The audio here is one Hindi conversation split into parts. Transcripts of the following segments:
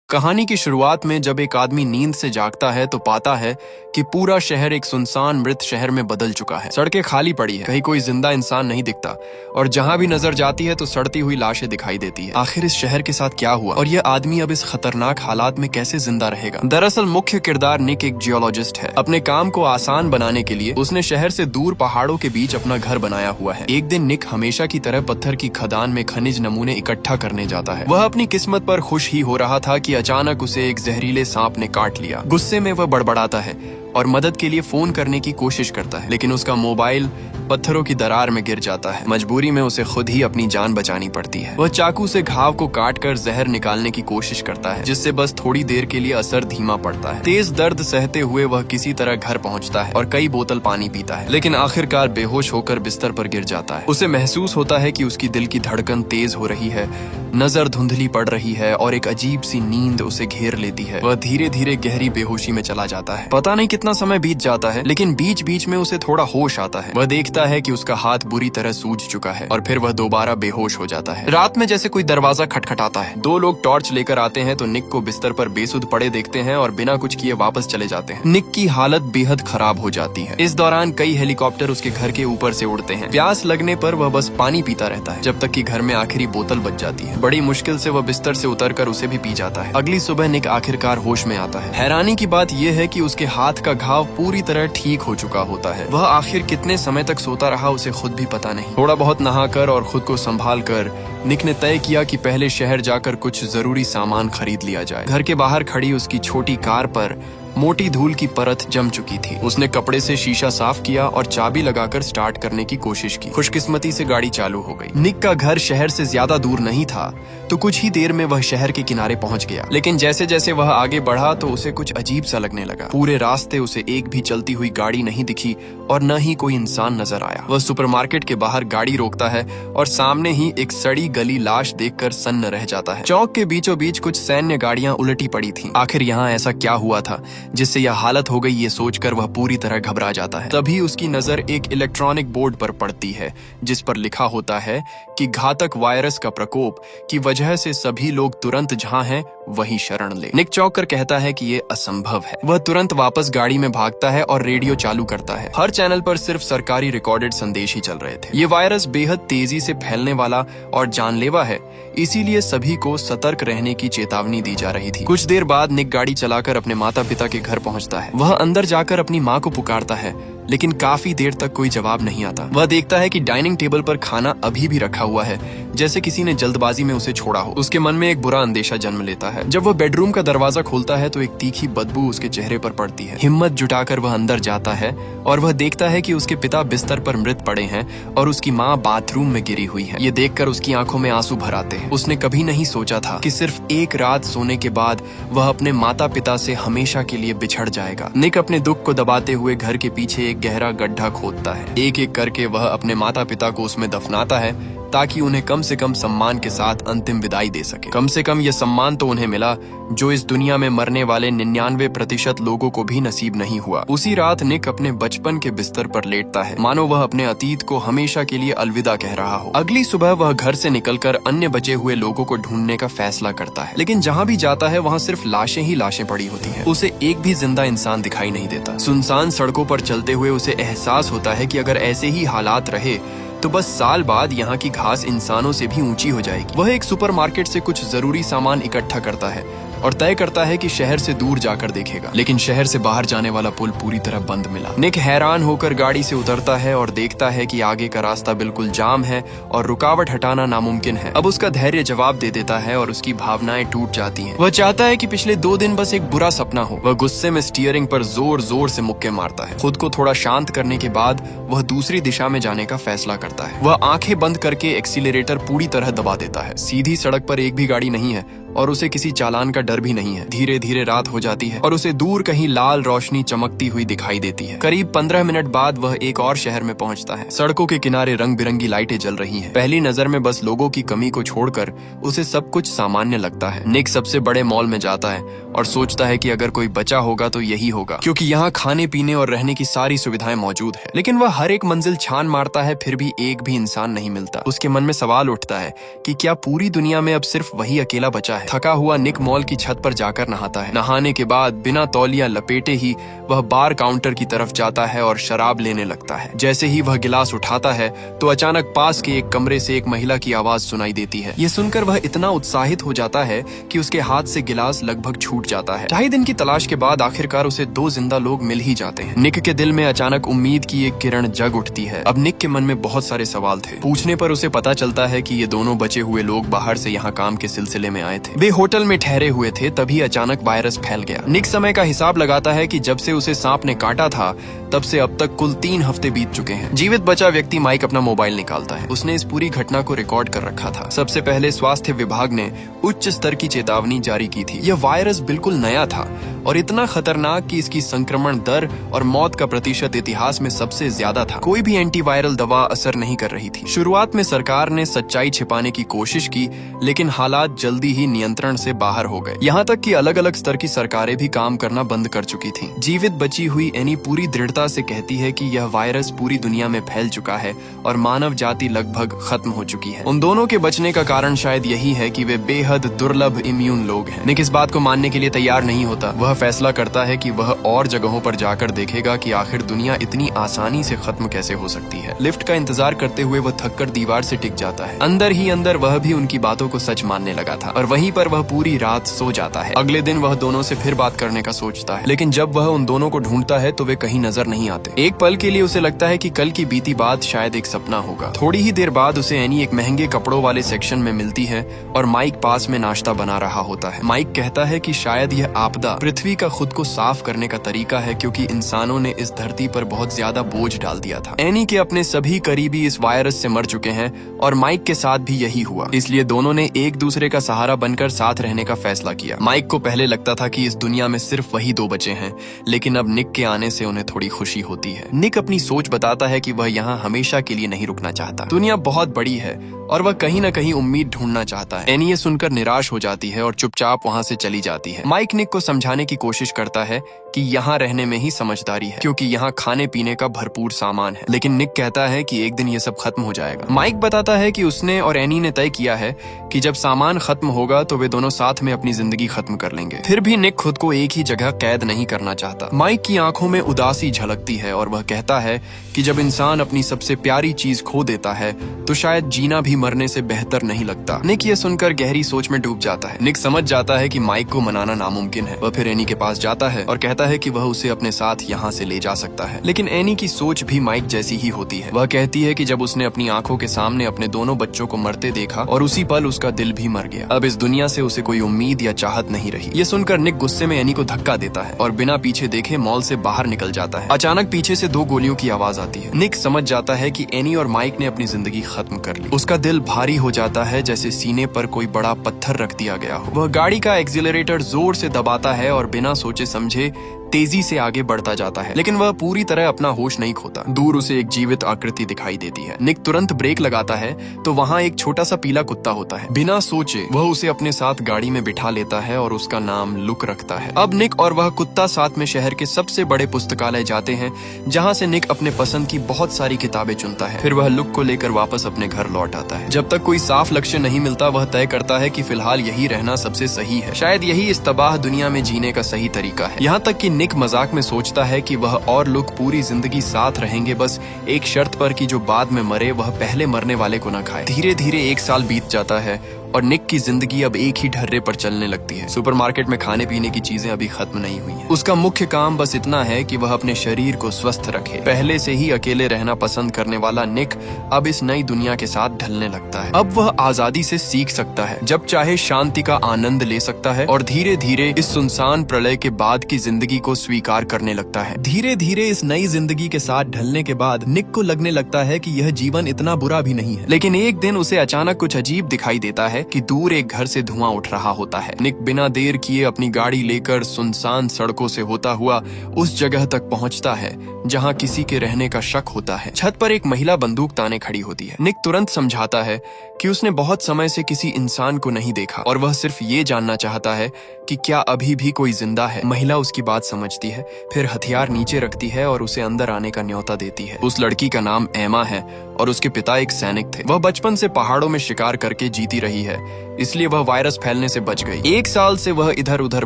कहानी की शुरुआत में जब एक आदमी नींद से जागता है तो पाता है कि पूरा शहर एक सुनसान मृत शहर में बदल चुका है। सड़कें खाली पड़ी है, कहीं कोई जिंदा इंसान नहीं दिखता और जहां भी नजर जाती है तो सड़ती हुई लाशें दिखाई देती है। आखिर इस शहर के साथ क्या हुआ और यह आदमी अब इस खतरनाक हालात में कैसे जिंदा रहेगा? दरअसल मुख्य किरदार निक एक जियोलॉजिस्ट है। अपने काम को आसान बनाने के लिए उसने शहर से दूर पहाड़ों के बीच अपना घर बनाया हुआ है। एक दिन निक हमेशा की तरह पत्थर की खदान में खनिज नमूने इकट्ठा करने जाता है। वह अपनी किस्मत पर खुश ही हो रहा था कि अचानक उसे एक जहरीले सांप ने काट लिया। गुस्से में वह बड़बड़ाता है और मदद के लिए फोन करने की कोशिश करता है, लेकिन उसका मोबाइल पत्थरों की दरार में गिर जाता है। मजबूरी में उसे खुद ही अपनी जान बचानी पड़ती है। वह चाकू से घाव को काटकर जहर निकालने की कोशिश करता है, जिससे बस थोड़ी देर के लिए असर धीमा पड़ता है। तेज दर्द सहते हुए वह किसी तरह घर पहुंचता है और कई बोतल पानी पीता है, लेकिन आखिरकार बेहोश होकर बिस्तर पर गिर जाता है। उसे महसूस होता है कि उसकी दिल की धड़कन तेज हो रही है, नजर धुंधली पड़ रही है और एक अजीब सी नींद उसे घेर लेती है। वह धीरे धीरे गहरी बेहोशी में चला जाता है। पता नहीं कितना समय बीत जाता है, लेकिन बीच बीच में उसे थोड़ा होश आता है। वह देखता है कि उसका हाथ बुरी तरह सूज चुका है और फिर वह दोबारा बेहोश हो जाता है। रात में जैसे कोई दरवाजा खटखटाता है। दो लोग टॉर्च लेकर आते हैं तो निक को बिस्तर पर बेसुध पड़े देखते हैं और बिना कुछ किए वापस चले जाते हैं। निक की हालत बेहद खराब हो जाती है। इस दौरान कई हेलीकॉप्टर उसके घर के ऊपर से उड़ते हैं। प्यास लगने पर वह बस पानी पीता रहता है, जब तक कि घर में आखिरी बोतल बच जाती है। बड़ी मुश्किल से वह बिस्तर से उतरकर उसे भी पी जाता है। अगली सुबह निक आखिरकार होश में आता है। हैरानी की बात यह है कि उसके हाथ का घाव पूरी तरह ठीक हो चुका होता है। वह आखिर कितने समय तक सोता रहा उसे खुद भी पता नहीं। थोड़ा बहुत नहाकर और खुद को संभाल कर निक ने तय किया कि पहले शहर जाकर कुछ जरूरी सामान खरीद लिया जाए। घर के बाहर खड़ी उसकी छोटी कार पर मोटी धूल की परत जम चुकी थी। उसने कपड़े से शीशा साफ किया और चाबी लगाकर स्टार्ट करने की कोशिश की। खुशकिस्मती से गाड़ी चालू हो गई। निक का घर शहर से ज्यादा दूर नहीं था, तो कुछ ही देर में वह शहर के किनारे पहुंच गया। लेकिन जैसे जैसे वह आगे बढ़ा तो उसे कुछ अजीब सा लगने लगा। पूरे रास्ते उसे एक भी चलती हुई गाड़ी नहीं दिखी और न ही कोई इंसान नजर आया। वह सुपरमार्केट के बाहर गाड़ी रोकता है और सामने ही एक सड़ी गली लाश देखकर सन्न रह जाता है। चौक के बीचों बीच कुछ सैन्य गाड़ियां उलटी पड़ी थीं। आखिर यहाँ ऐसा क्या हुआ था जिससे यह हालत हो गई, ये सोचकर वह पूरी तरह घबरा जाता है। तभी उसकी नजर एक इलेक्ट्रॉनिक बोर्ड पर पड़ती है, जिस पर लिखा होता है कि घातक वायरस का प्रकोप की वजह से सभी लोग तुरंत जहां हैं वहीं शरण ले। निक चौंक कर कहता है कि ये असंभव है। वह तुरंत वापस गाड़ी में भागता है और रेडियो चालू करता है। हर चैनल पर सिर्फ सरकारी रिकॉर्डेड संदेश ही चल रहे थे। ये वायरस बेहद तेजी से फैलने वाला और जानलेवा है, इसीलिए सभी को सतर्क रहने की चेतावनी दी जा रही थी। कुछ देर बाद निक गाड़ी चलाकर अपने माता पिता के घर पहुंचता है। वह अंदर जाकर अपनी माँ को पुकारता है, लेकिन काफी देर तक कोई जवाब नहीं आता। वह देखता है कि डाइनिंग टेबल पर खाना अभी भी रखा हुआ है, जैसे किसी ने जल्दबाजी में उसे छोड़ा हो। उसके मन में एक बुरा अंदेशा जन्म लेता है। जब वह बेडरूम का दरवाजा खोलता है तो एक तीखी बदबू उसके चेहरे पर पड़ती है। हिम्मत जुटाकर वह अंदर जाता है और वह देखता है कि उसके पिता बिस्तर पर मृत पड़े हैं और उसकी माँ बाथरूम में गिरी हुई है। ये देखकर उसकी आंखों में आंसू भर आते हैं। उसने कभी नहीं सोचा था कि सिर्फ एक रात सोने के बाद वह अपने माता पिता से हमेशा के लिए बिछड़ जाएगा। निक अपने दुख को दबाते हुए घर के पीछे एक गहरा गड्ढा खोदता है। एक एक करके वह अपने माता पिता को उसमें दफनाता है, ताकि उन्हें कम से कम सम्मान के साथ अंतिम विदाई दे सके। कम से कम यह सम्मान तो उन्हें मिला जो इस दुनिया में मरने वाले 99% लोगों को भी नसीब नहीं हुआ। उसी रात निक अपने बचपन के बिस्तर पर लेटता है, मानो वह अपने अतीत को हमेशा के लिए अलविदा कह रहा हो। अगली सुबह वह घर से निकलकर अन्य बचे हुए लोगों को ढूंढने का फैसला करता है, लेकिन जहाँ भी जाता है वहाँ सिर्फ लाशें ही लाशें पड़ी होती हैं। उसे एक भी जिंदा इंसान दिखाई नहीं देता। सुनसान सड़कों पर चलते हुए उसे एहसास होता है कि अगर ऐसे ही हालात रहे तो बस साल बाद यहाँ की घास इंसानों से भी ऊंची हो जाएगी। वह एक सुपरमार्केट से कुछ जरूरी सामान इकट्ठा करता है और तय करता है कि शहर से दूर जाकर देखेगा, लेकिन शहर से बाहर जाने वाला पुल पूरी तरह बंद मिला। निक हैरान होकर गाड़ी से उतरता है और देखता है कि आगे का रास्ता बिल्कुल जाम है और रुकावट हटाना नामुमकिन है। अब उसका धैर्य जवाब दे देता है और उसकी भावनाएं टूट जाती हैं। वह चाहता है कि पिछले 2 दिन बस एक बुरा सपना हो। वह गुस्से में स्टीयरिंग पर जोर जोर से मुक्के मारता है। खुद को थोड़ा शांत करने के बाद वह दूसरी दिशा में जाने का फैसला करता है। वह आंखें बंद करके एक्सीलरेटर पूरी तरह दबा देता है। सीधी सड़क पर एक भी गाड़ी नहीं है और उसे किसी चालान का डर भी नहीं है। धीरे धीरे रात हो जाती है और उसे दूर कहीं लाल रोशनी चमकती हुई दिखाई देती है। करीब 15 मिनट बाद वह एक और शहर में पहुंचता है। सड़कों के किनारे रंग बिरंगी लाइटें जल रही हैं। पहली नजर में बस लोगों की कमी को छोड़कर उसे सब कुछ सामान्य लगता है। निक सबसे बड़े मॉल में जाता है और सोचता है कि अगर कोई बचा होगा तो यही होगा, क्योंकि यहाँ खाने पीने और रहने की सारी सुविधाएं मौजूद है। लेकिन वह हर एक मंजिल छान मारता है, फिर भी एक भी इंसान नहीं मिलता। उसके मन में सवाल उठता है कि क्या पूरी दुनिया में अब सिर्फ वही अकेला बचा है। थका हुआ निक मॉल की छत पर जाकर नहाता है। नहाने के बाद बिना तौलिया लपेटे ही वह बार काउंटर की तरफ जाता है और शराब लेने लगता है। जैसे ही वह गिलास उठाता है तो अचानक पास के एक कमरे से एक महिला की आवाज सुनाई देती है। ये सुनकर वह इतना उत्साहित हो जाता है कि उसके हाथ से गिलास लगभग छूट जाता है। ढाई दिन की तलाश के बाद आखिरकार उसे 2 जिंदा लोग मिल ही जाते हैं। निक के दिल में अचानक उम्मीद की एक किरण जग उठती है। अब निक के मन में बहुत सारे सवाल थे। पूछने पर उसे पता चलता है कि ये दोनों बचे हुए लोग बाहर से यहाँ काम के सिलसिले में आए थे। वे होटल में ठहरे हुए थे, तभी अचानक वायरस फैल गया। निक समय का हिसाब लगाता है कि जब से उसे सांप ने काटा था तब से अब तक कुल 3 हफ्ते बीत चुके हैं। जीवित बचा व्यक्ति माइक अपना मोबाइल निकालता है। उसने इस पूरी घटना को रिकॉर्ड कर रखा था। सबसे पहले स्वास्थ्य विभाग ने उच्च स्तर की चेतावनी जारी की थी। यह वायरस बिल्कुल नया था और इतना खतरनाक कि इसकी संक्रमण दर और मौत का प्रतिशत इतिहास में सबसे ज्यादा था। कोई भी एंटीवायरल दवा असर नहीं कर रही थी। शुरुआत में सरकार ने सच्चाई छिपाने की कोशिश की, लेकिन हालात जल्दी ही नियंत्रण से बाहर हो गए। यहाँ तक कि अलग अलग स्तर की सरकारें भी काम करना बंद कर चुकी थीं। जीवित बची हुई एनी पूरी दृढ़ता से कहती है कि यह वायरस पूरी दुनिया में फैल चुका है और मानव जाति लगभग खत्म हो चुकी है। उन दोनों के बचने का कारण शायद यही है कि वे बेहद दुर्लभ इम्यून लोग हैं। निक इस बात को मानने के लिए तैयार नहीं होता। वह फैसला करता है कि वह और जगहों पर जाकर देखेगा कि आखिर दुनिया इतनी आसानी से खत्म कैसे हो सकती है। लिफ्ट का इंतजार करते हुए वह थककर दीवार से टिक जाता है। अंदर ही अंदर वह भी उनकी बातों को सच मानने लगा था और वहीं पर वह पूरी रात सो जाता है। अगले दिन वह दोनों से फिर बात करने का सोचता है, लेकिन जब वह उन दोनों को ढूंढता है तो वे कहीं नजर नहीं आते। एक पल के लिए उसे लगता है कि कल की बीती बात शायद एक सपना होगा। थोड़ी ही देर बाद उसे एनी एक महंगे कपड़ों वाले सेक्शन में मिलती है और माइक पास में नाश्ता बना रहा होता है। माइक कहता है कि शायद यह आपदा पृथ्वी का खुद को साफ करने का तरीका है, क्योंकि इंसानों ने इस धरती पर बहुत ज्यादा बोझ डाल दिया था। एनी के अपने सभी करीबी इस वायरस से मर चुके हैं और माइक के साथ भी यही हुआ। इसलिए दोनों ने एक दूसरे का सहारा बनकर साथ रहने का फैसला किया। माइक को पहले लगता था कि इस दुनिया में सिर्फ वही 2 बचे हैं, लेकिन अब निक के आने से उन्हें थोड़ी खुशी होती है। निक अपनी सोच बताता है कि वह यहाँ हमेशा के लिए नहीं रुकना चाहता। दुनिया बहुत बड़ी है और वह कहीं न कहीं उम्मीद ढूंढना चाहता है। एनी ये सुनकर निराश हो जाती है और चुपचाप वहाँ से चली जाती है। माइक निक को समझाने की कोशिश करता है कि यहाँ रहने में ही समझदारी है, क्योंकि यहाँ खाने पीने का भरपूर सामान है। लेकिन निक कहता है कि एक दिन ये सब खत्म हो जाएगा। माइक बताता है कि उसने और एनी ने तय किया है कि जब सामान खत्म होगा तो वे दोनों साथ में अपनी जिंदगी खत्म कर लेंगे। फिर भी निक खुद को एक ही जगह कैद नहीं करना चाहता। माइक की आंखों में उदासी झलकती है और वह कहता है कि जब इंसान अपनी सबसे प्यारी चीज खो देता है तो शायद जीना भी मरने से बेहतर नहीं लगता। निक ये सुनकर गहरी सोच में डूब जाता है। निक समझ जाता है कि माइक को मनाना नामुमकिन है। वह फिर एनी के पास जाता है और कहता है कि वह उसे अपने साथ यहाँ से ले जा सकता है। लेकिन एनी की सोच भी माइक जैसी ही होती है। वह कहती है कि जब उसने अपनी आंखों के सामने अपने दोनों बच्चों को मरते देखा और उसी पल उसका दिल भी मर गया। अब इस दुनिया से उसे कोई उम्मीद या चाहत नहीं रही। ये सुनकर निक गुस्से में एनी को धक्का देता है और बिना पीछे देखे मॉल से बाहर निकल जाता है। अचानक पीछे से 2 गोलियों की आवाज आती है। निक समझ जाता है कि एनी और माइक ने अपनी जिंदगी खत्म कर ली। उसका दिल भारी हो जाता है, जैसे सीने पर कोई बड़ा पत्थर रख दिया गया हो। वह गाड़ी का एक्सीलरेटर जोर से दबाता है और बिना सोचे समझे तेजी से आगे बढ़ता जाता है, लेकिन वह पूरी तरह अपना होश नहीं खोता। दूर उसे एक जीवित आकृति दिखाई देती है। निक तुरंत ब्रेक लगाता है तो वहाँ एक छोटा सा पीला कुत्ता होता है। बिना सोचे वह उसे अपने साथ गाड़ी में बिठा लेता है और उसका नाम लुक रखता है। अब निक और वह कुत्ता साथ में शहर के सबसे बड़े पुस्तकालय जाते हैं, जहाँ से निक अपने पसंद की बहुत सारी किताबें चुनता है। फिर वह लुक को लेकर वापस अपने घर लौट आता है। जब तक कोई साफ लक्ष्य नहीं मिलता वह तय करता है कि फिलहाल यही रहना सबसे सही है। शायद यही इस तबाह दुनिया में जीने का सही तरीका है। यहाँ तक कि निक मजाक में सोचता है कि वह और लुक पूरी जिंदगी साथ रहेंगे, बस एक शर्त पर कि जो बाद में मरे वह पहले मरने वाले को न खाए। धीरे धीरे 1 साल बीत जाता है और निक की जिंदगी अब एक ही ढर्रे पर चलने लगती है। सुपरमार्केट में खाने पीने की चीजें अभी खत्म नहीं हुई हैं। उसका मुख्य काम बस इतना है कि वह अपने शरीर को स्वस्थ रखे। पहले से ही अकेले रहना पसंद करने वाला निक अब इस नई दुनिया के साथ ढलने लगता है। अब वह आजादी से सीख सकता है, जब चाहे शांति का आनंद ले सकता है और धीरे धीरे इस सुनसान प्रलय के बाद की जिंदगी को स्वीकार करने लगता है। धीरे धीरे इस नई जिंदगी के साथ ढलने के बाद निक को लगने लगता है कि यह जीवन इतना बुरा भी नहीं है। लेकिन एक दिन उसे अचानक कुछ अजीब दिखाई देता है कि दूर एक घर से धुआं उठ रहा होता है। निक बिना देर किए अपनी गाड़ी लेकर सुनसान सड़कों से होता हुआ उस जगह तक पहुंचता है जहां किसी के रहने का शक होता है। छत पर एक महिला बंदूक ताने खड़ी होती है। निक तुरंत समझाता है कि उसने बहुत समय से किसी इंसान को नहीं देखा और वह सिर्फ ये जानना चाहता है कि क्या अभी भी कोई जिंदा है। महिला उसकी बात समझती है, फिर हथियार नीचे रखती है और उसे अंदर आने का न्योता देती है। उस लड़की का नाम एमा है और उसके पिता एक सैनिक थे। वह बचपन से पहाड़ों में शिकार करके जीती रही है है, इसलिए वह वायरस फैलने से बच गई। 1 साल से वह इधर उधर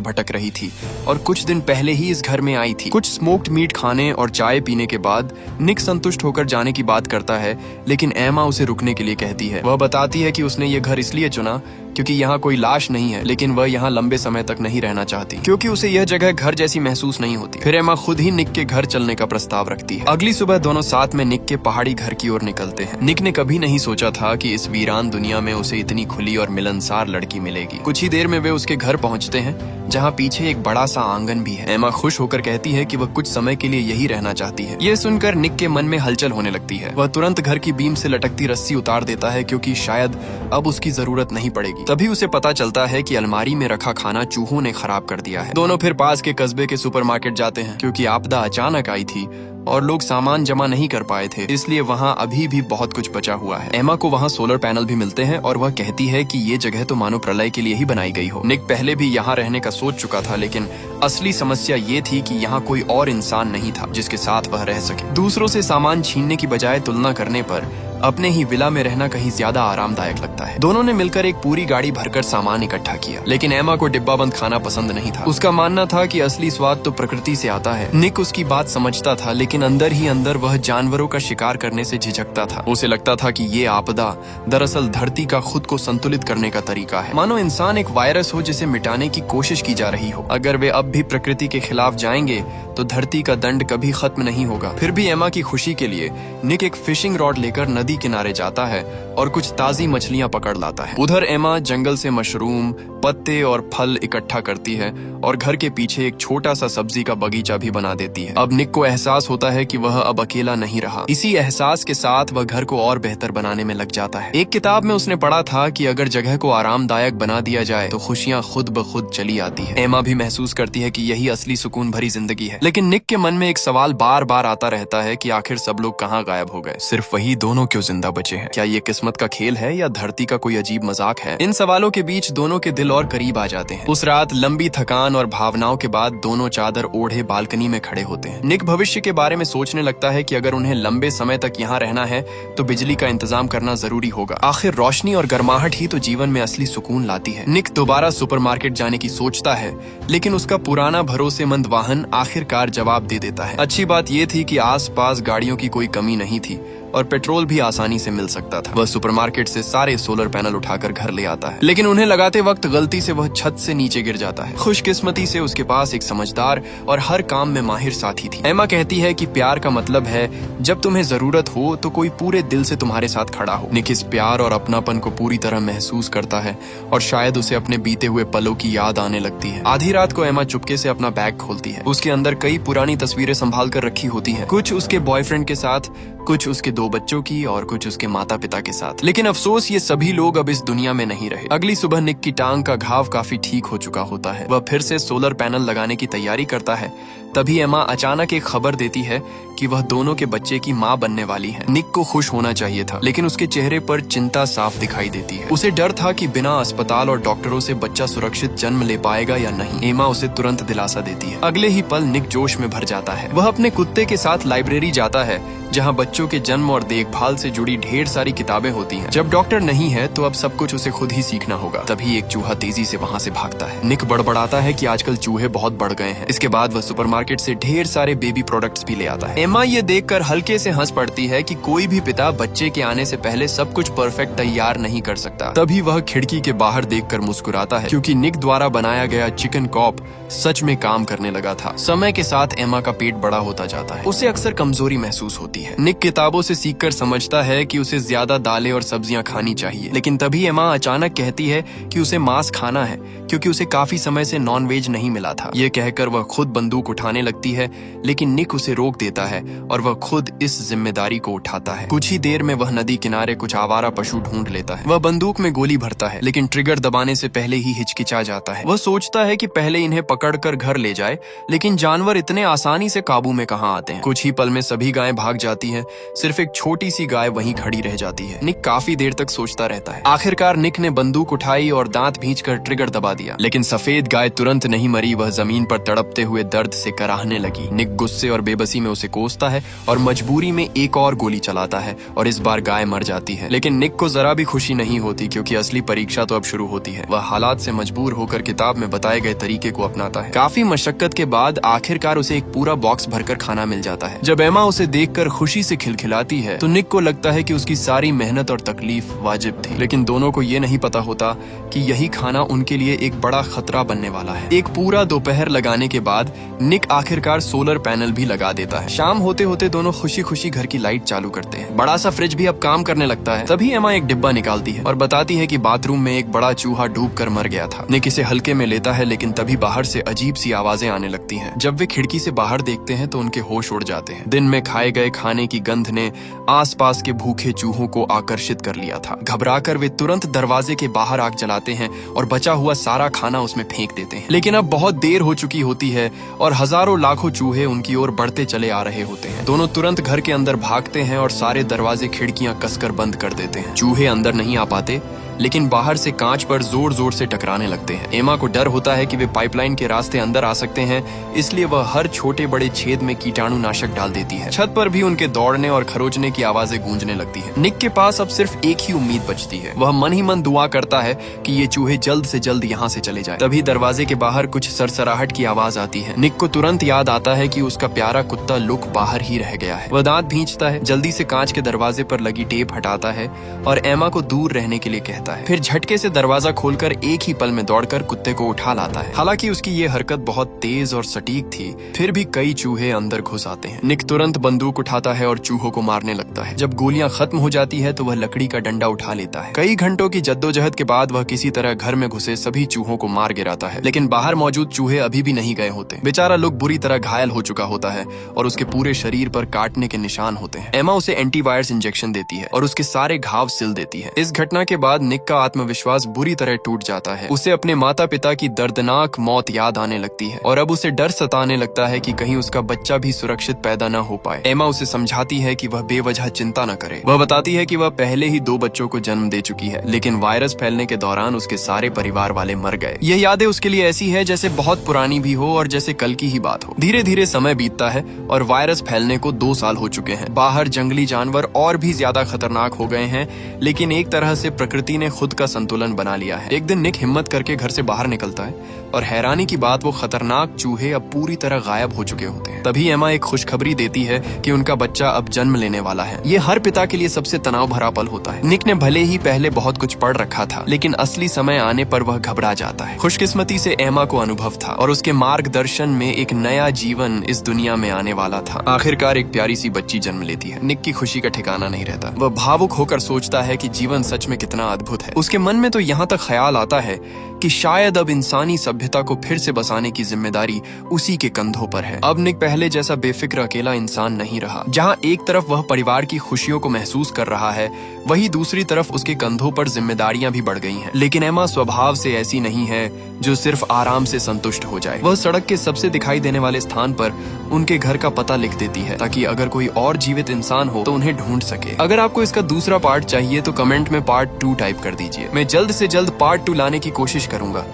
भटक रही थी और कुछ दिन पहले ही इस घर में आई थी। कुछ स्मोक्ड मीट खाने और चाय पीने के बाद निक संतुष्ट होकर जाने की बात करता है, लेकिन एमा उसे रुकने के लिए कहती है। वह बताती है कि उसने ये घर इसलिए चुना क्योंकि यहाँ कोई लाश नहीं है, लेकिन वह यहाँ लंबे समय तक नहीं रहना चाहती क्योंकि उसे यह जगह घर जैसी महसूस नहीं होती। फिर एमा खुद ही निक के घर चलने का प्रस्ताव रखती है। अगली सुबह दोनों साथ में निक के पहाड़ी घर की ओर निकलते हैं। निक ने कभी नहीं सोचा था कि इस वीरान दुनिया में उसे इतनी खुली और मिलनसार लड़की मिलेगी। कुछ ही देर में वे उसके घर पहुँचते हैं, जहाँ पीछे एक बड़ा सा आंगन भी है। एमा खुश होकर कहती है कि वह कुछ समय के लिए यही रहना चाहती है। ये सुनकर निक के मन में हलचल होने लगती है। वह तुरंत घर की बीम से लटकती रस्सी उतार देता है क्योंकि शायद अब उसकी जरूरत नहीं पड़ेगी। तभी उसे पता चलता है कि अलमारी में रखा खाना चूहों ने खराब कर दिया है। दोनों फिर पास के कस्बे के सुपरमार्केट जाते हैं क्योंकि आपदा अचानक आई थी और लोग सामान जमा नहीं कर पाए थे, इसलिए वहाँ अभी भी बहुत कुछ बचा हुआ है। एमा को वहाँ सोलर पैनल भी मिलते हैं और वह कहती है कि ये जगह तो मानो प्रलय के लिए ही बनाई गई हो। निक पहले भी यहाँ रहने का सोच चुका था, लेकिन असली समस्या ये थी कि यहाँ कोई और इंसान नहीं था जिसके साथ वह रह सके। दूसरों से सामान छीनने की बजाय तुलना करने पर अपने ही विला में रहना कहीं ज्यादा आरामदायक लगता है। दोनों ने मिलकर एक पूरी गाड़ी भरकर सामान इकट्ठा किया, लेकिन एमा को डिब्बा बंद खाना पसंद नहीं था। उसका मानना था कि असली स्वाद तो प्रकृति से आता है। निक उसकी बात समझता था, लेकिन अंदर ही अंदर वह जानवरों का शिकार करने से झिझकता था। उसे लगता था कि ये आपदा दरअसल धरती का खुद को संतुलित करने का तरीका है, मानो इंसान एक वायरस हो जिसे मिटाने की कोशिश की जा रही हो। अगर वे अब भी प्रकृति के खिलाफ जाएंगे तो धरती का दंड कभी खत्म नहीं होगा। फिर भी एमा की खुशी के लिए निक एक फिशिंग रॉड लेकर नदी किनारे जाता है और कुछ ताजी मछलियां पकड़ लाता है। उधर एमा जंगल से मशरूम, पत्ते और फल इकट्ठा करती है और घर के पीछे एक छोटा सा सब्जी का बगीचा भी बना देती है। अब निक को एहसास होता है कि वह अब अकेला नहीं रहा। इसी एहसास के साथ वह घर को और बेहतर बनाने में लग जाता है। एक किताब में उसने पढ़ा था कि अगर जगह को आरामदायक बना दिया जाए तो खुशियां खुद ब खुद चली आती है। एमा भी महसूस करती है कि यही असली सुकून भरी जिंदगी है, लेकिन निक के मन में एक सवाल बार बार आता रहता है कि आखिर सब लोग कहाँ गायब हो गए, सिर्फ वही दोनों क्यों जिंदा बचे हैं। क्या ये किस्मत का खेल है या धरती का कोई अजीब मजाक है? इन सवालों के बीच दोनों के दिल और करीब आ जाते हैं। उस रात लंबी थकान और भावनाओं के बाद दोनों चादर ओढ़े बालकनी में खड़े होते हैं। निक भविष्य के बारे में सोचने लगता है कि अगर उन्हें लंबे समय तक यहाँ रहना है तो बिजली का इंतजाम करना जरूरी होगा। आखिर रोशनी और गर्माहट ही तो जीवन में असली सुकून लाती है। निक दोबारा सुपरमार्केट जाने की सोचता है, लेकिन उसका पुराना भरोसेमंद वाहन आखिरकार जवाब दे देता है। अच्छी बात यह थी कि आसपास गाड़ियों की कोई कमी नहीं थी और पेट्रोल भी आसानी से मिल सकता था। वह सुपरमार्केट से सारे सोलर पैनल उठाकर घर ले आता है, लेकिन उन्हें लगाते वक्त गलती से वह छत से नीचे गिर जाता है। खुशकिस्मती से उसके पास एक समझदार और हर काम में माहिर साथी थी। एमा कहती है कि प्यार का मतलब है जब तुम्हें जरूरत हो तो कोई पूरे दिल से तुम्हारे साथ खड़ा हो। निक इस प्यार और अपनापन को पूरी तरह महसूस करता है और शायद उसे अपने बीते हुए पलों की याद आने लगती है। आधी रात को एमा चुपके से अपना बैग खोलती है। उसके अंदर कई पुरानी तस्वीरें संभाल कर रखी होती हैं, कुछ उसके बॉयफ्रेंड के साथ, कुछ उसके 2 बच्चों की और कुछ उसके माता पिता के साथ। लेकिन अफसोस ये सभी लोग अब इस दुनिया में नहीं रहे। अगली सुबह निक की टांग का घाव काफी ठीक हो चुका होता है। वह फिर से सोलर पैनल लगाने की तैयारी करता है। तभी एमा अचानक एक खबर देती है कि वह दोनों के बच्चे की माँ बनने वाली है। निक को खुश होना चाहिए था, लेकिन उसके चेहरे पर चिंता साफ दिखाई देती है। उसे डर था कि बिना अस्पताल और डॉक्टरों से बच्चा सुरक्षित जन्म ले पाएगा या नहीं। एमा उसे तुरंत दिलासा देती है। अगले ही पल निक जोश में भर जाता है। वह अपने कुत्ते के साथ लाइब्रेरी जाता है, जहाँ बच्चों के जन्म और देखभाल से जुड़ी ढेर सारी किताबें होती हैं। जब डॉक्टर नहीं है तो अब सब कुछ उसे खुद ही सीखना होगा। तभी एक चूहा तेजी से वहाँ से भागता है। निक बड़बड़ाता है कि आजकल चूहे बहुत बढ़ गए हैं। इसके बाद वह सुपरमार्केट से ढेर सारे बेबी प्रोडक्ट्स भी ले आता है। एमा ये देखकर हल्के से हंस पड़ती है कि कोई भी पिता बच्चे के आने से पहले सब कुछ परफेक्ट तैयार नहीं कर सकता। तभी वह खिड़की के बाहर देखकर मुस्कुराता है, क्योंकि निक द्वारा बनाया गया चिकन कॉप सच में काम करने लगा था। समय के साथ एमा का पेट बड़ा होता जाता है। उसे अक्सर कमजोरी महसूस होती है। निक किताबों से सीखकर समझता है कि उसे ज्यादा दालें और सब्जियां खानी चाहिए, लेकिन तभी एमा अचानक कहती है कि उसे मांस खाना है, क्योंकि उसे काफी समय से नॉन वेज नहीं मिला था। ये कहकर वह खुद बंदूक उठाने लगती है, लेकिन निक उसे रोक देता है और वह खुद इस जिम्मेदारी को उठाता है। कुछ ही देर में वह नदी किनारे कुछ आवारा पशु ढूंढ लेता है। वह बंदूक में गोली भरता है, लेकिन ट्रिगर दबाने से पहले ही हिचकिचा जाता है। वह सोचता है कि पहले इन्हें पकड़कर घर ले जाए, लेकिन जानवर इतने आसानी से काबू में कहाँ आते हैं। कुछ ही पल में सभी गायें भाग जाती जाती है, सिर्फ एक छोटी सी गाय वहीं खड़ी रह जाती है। निक काफी देर तक सोचता रहता है। आखिरकार निक ने बंदूक उठाई और दांत भींचकर ट्रिगर दबा दिया, लेकिन सफेद गाय तुरंत नहीं मरी। वह जमीन पर तड़पते हुए दर्द से कराहने लगी। निक गुस्से और बेबसी में उसे कोसता है और मजबूरी में एक और गोली चलाता है और इस बार गाय मर जाती है। लेकिन निक को जरा भी खुशी नहीं होती, क्योंकि असली परीक्षा तो अब शुरू होती है। वह हालात से मजबूर होकर किताब में बताए गए तरीके को अपनाता है। काफी मशक्कत के बाद आखिरकार उसे एक पूरा बॉक्स भरकर खाना मिल जाता है। जब एमा उसे देखकर खुशी से खिलखिलाती है तो निक को लगता है कि उसकी सारी मेहनत और तकलीफ वाजिब थी। लेकिन दोनों को ये नहीं पता होता कि यही खाना उनके लिए एक बड़ा खतरा बनने वाला है। एक पूरा दोपहर लगाने के बाद निक आखिरकार सोलर पैनल भी लगा देता है। शाम होते होते दोनों खुशी खुशी घर की लाइट चालू करते हैं। बड़ा सा फ्रिज भी अब काम करने लगता है। तभी एमा एक डिब्बा निकालती है और बताती है कि बाथरूम में एक बड़ा चूहा डूबकर मर गया था। निक इसे हल्के में लेता है, लेकिन तभी बाहर से अजीब सी आवाजें आने लगती हैं। जब वे खिड़की से बाहर देखते हैं तो उनके होश उड़ जाते हैं। दिन में खाए गए खाने की गंध ने आसपास के भूखे चूहों को आकर्षित कर लिया था। घबराकर वे तुरंत दरवाजे के बाहर आग जलाते हैं और बचा हुआ सारा खाना उसमें फेंक देते हैं। लेकिन अब बहुत देर हो चुकी होती है और हजारों लाखों चूहे उनकी ओर बढ़ते चले आ रहे होते हैं। दोनों तुरंत घर के अंदर भागते हैं और सारे दरवाजे खिड़कियां कसकर बंद कर देते हैं। चूहे अंदर नहीं आ पाते, लेकिन बाहर से कांच पर जोर जोर से टकराने लगते हैं। एमा को डर होता है कि वे पाइपलाइन के रास्ते अंदर आ सकते हैं, इसलिए वह हर छोटे बड़े छेद में कीटाणुनाशक डाल देती है। छत पर भी उनके दौड़ने और खरोचने की आवाजें गूंजने लगती हैं। निक के पास अब सिर्फ एक ही उम्मीद बचती है। वह मन ही मन दुआ करता है कि ये चूहे जल्द से जल्द यहाँ से चले जाए। तभी दरवाजे के बाहर कुछ सरसराहट की आवाज आती है। निक को तुरंत याद आता है कि उसका प्यारा कुत्ता लुक बाहर ही रह गया है। वह दांत भींचता है, जल्दी से कांच के दरवाजे पर लगी टेप हटाता है और एमा को दूर रहने के लिए कहता है। फिर झटके से दरवाजा खोलकर एक ही पल में दौड़कर कुत्ते को उठा लाता है। हालांकि उसकी ये हरकत बहुत तेज और सटीक थी, फिर भी कई चूहे अंदर घुस आते हैं। निक तुरंत बंदूक उठाता है और चूहों को मारने लगता है। जब गोलियां खत्म हो जाती है तो वह लकड़ी का डंडा उठा लेता है। कई घंटों की जद्दोजहद के बाद वह किसी तरह घर में घुसे सभी चूहों को मार गिराता है। लेकिन बाहर मौजूद चूहे अभी भी नहीं गए होते। बेचारा लुक बुरी तरह घायल हो चुका होता है और उसके पूरे शरीर पर काटने के निशान होते हैं। एमा उसे एंटीवायरस इंजेक्शन देती है और उसके सारे घाव सिल देती है। इस घटना के बाद निक का आत्मविश्वास बुरी तरह टूट जाता है। उसे अपने माता पिता की दर्दनाक मौत याद आने लगती है और अब उसे डर सताने लगता है कि कहीं उसका बच्चा भी सुरक्षित पैदा न हो पाए। एमा उसे समझाती है कि वह बेवजह चिंता न करे। वह बताती है कि वह पहले ही 2 बच्चों को जन्म दे चुकी है, लेकिन वायरस फैलने के दौरान उसके सारे परिवार वाले मर गए। यह यादें उसके लिए ऐसी है जैसे बहुत पुरानी भी हो और जैसे कल की ही बात हो। धीरे धीरे समय बीतता है और वायरस फैलने को 2 साल हो चुके हैं। बाहर जंगली जानवर और भी ज्यादा खतरनाक हो गए हैं, लेकिन एक तरह से प्रकृति ने खुद का संतुलन बना लिया है। एक दिन निक हिम्मत करके घर से बाहर निकलता है और हैरानी की बात, वो खतरनाक चूहे अब पूरी तरह गायब हो चुके होते हैं। तभी एमा एक खुशखबरी देती है कि उनका बच्चा अब जन्म लेने वाला है। ये हर पिता के लिए सबसे तनाव भरा पल होता है। निक ने भले ही पहले बहुत कुछ पढ़ रखा था, लेकिन असली समय आने पर वह घबरा जाता है। खुशकिस्मती से एमा को अनुभव था और उसके मार्गदर्शन में एक नया जीवन इस दुनिया में आने वाला था। आखिरकार एक प्यारी सी बच्ची जन्म लेती है। निक की खुशी का ठिकाना नहीं रहता। वह भावुक होकर सोचता है कि जीवन सच में कितना अद्भुत है। उसके मन में तो यहाँ तक ख्याल आता है कि शायद अब इंसानी सभ्यता को फिर से बसाने की जिम्मेदारी उसी के कंधों पर है। अब निक पहले जैसा बेफिक्र अकेला इंसान नहीं रहा। जहाँ एक तरफ वह परिवार की खुशियों को महसूस कर रहा है, वहीं दूसरी तरफ उसके कंधों पर जिम्मेदारियां भी बढ़ गई हैं। लेकिन एमा स्वभाव से ऐसी नहीं है जो सिर्फ आराम से संतुष्ट हो जाए। वह सड़क के सबसे दिखाई देने वाले स्थान पर उनके घर का पता लिख देती है, ताकि अगर कोई और जीवित इंसान हो तो उन्हें ढूंढ सके। अगर आपको इसका दूसरा पार्ट चाहिए तो कमेंट में पार्ट 2 टाइप कर दीजिए। मैं जल्द से जल्द पार्ट 2 लाने की कोशिश करूंगा।